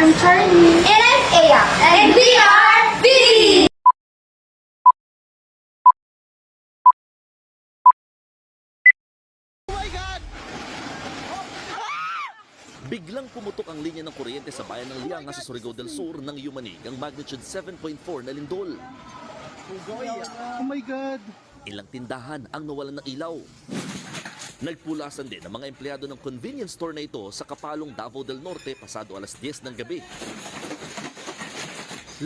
I'm Charlie. And I'm Aya. And we are BD! Biglang pumutok ang linya ng kuryente sa bayan ng Lianga sa Surigao del Sur nang yumanig ang magnitude 7.4 na lindol. Oh my God! Ilang tindahan ang nawalan ng ilaw. Nagpulasan din ang mga empleyado ng convenience store na ito sa Kapalong, Davao del Norte pasado alas 10 ng gabi.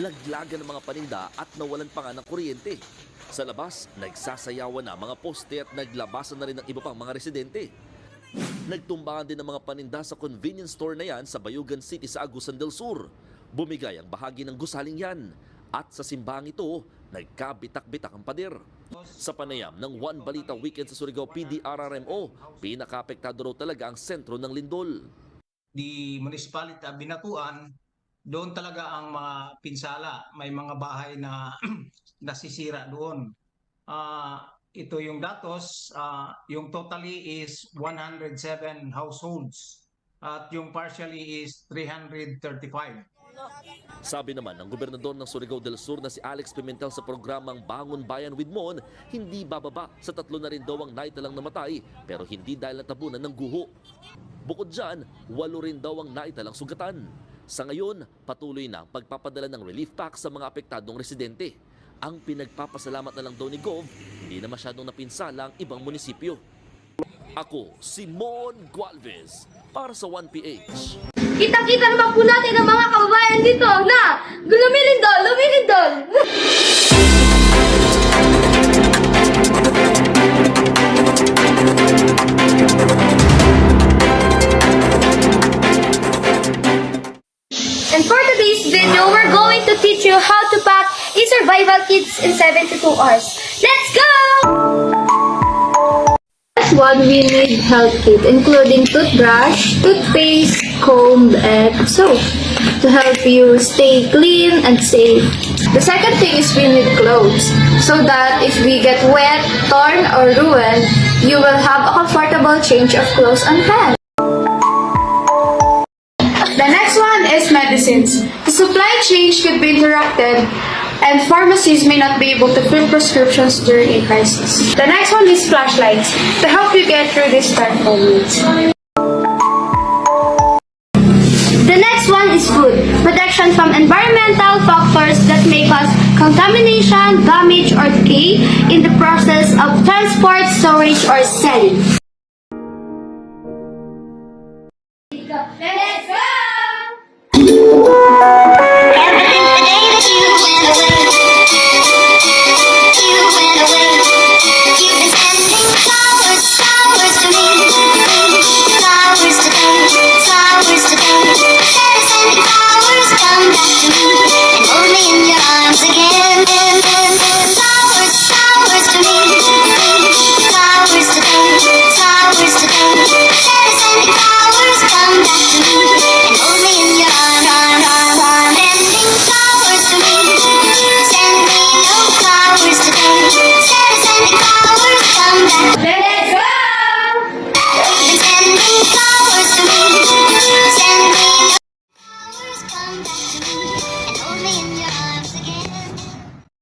Laglagan ng mga paninda at nawalan pa nga ng kuryente. Sa labas, nagsasayawan na mga poste at naglabasan na rin ng iba pang mga residente. Nagtumbahan din ang mga paninda sa convenience store na yan sa Bayugan City sa Agusan del Sur. Bumigay ang bahagi ng gusaling yan. At sa simbahang ito, nagkabitak-bitak ang pader. Sa panayam ng One Balita Weekend sa Surigao PDRRMO, pinaka-apektado raw talaga ang sentro ng lindol. The municipality of Binatuan, doon talaga ang mga pinsala. May mga bahay na nasisira doon. Ito yung datos, yung totally is 107 households at yung partially is 335. Sabi naman ng gobernador ng Surigao del Sur na si Alex Pimentel sa programang Bangon Bayan with Mon, hindi bababa sa 3 na rin daw ang naitalang namatay pero hindi dahil natabunan ng guho. Bukod dyan, 8 rin daw ang naitalang sugatan. Sa ngayon, patuloy na ang pagpapadala ng relief pack sa mga apektadong residente. Ang pinagpapasalamat na lang daw ni Gov, hindi na masyadong napinsala ang ibang munisipyo. Ako, si Mon Gualvez, para sa 1PH. Kitang-kita naman po natin ang mga kababayan dito na lumilindol, lumilindol! And for today's video, we're going to teach you how to pack a survival kits in 72 hours. Let's go! First one, we need health kit, including toothbrush, toothpaste, comb, and soap to help you stay clean and safe. The second thing is we need clothes, so that if we get wet, torn, or ruined, you will have a comfortable change of clothes on hand. The next one is medicines. The supply chain could be interrupted and pharmacies may not be able to fill prescriptions during a crisis. The next one is flashlights to help you get through these dark moments. The next one is food. Protection from environmental factors that may cause contamination, damage, or decay in the process of transport, storage, or selling.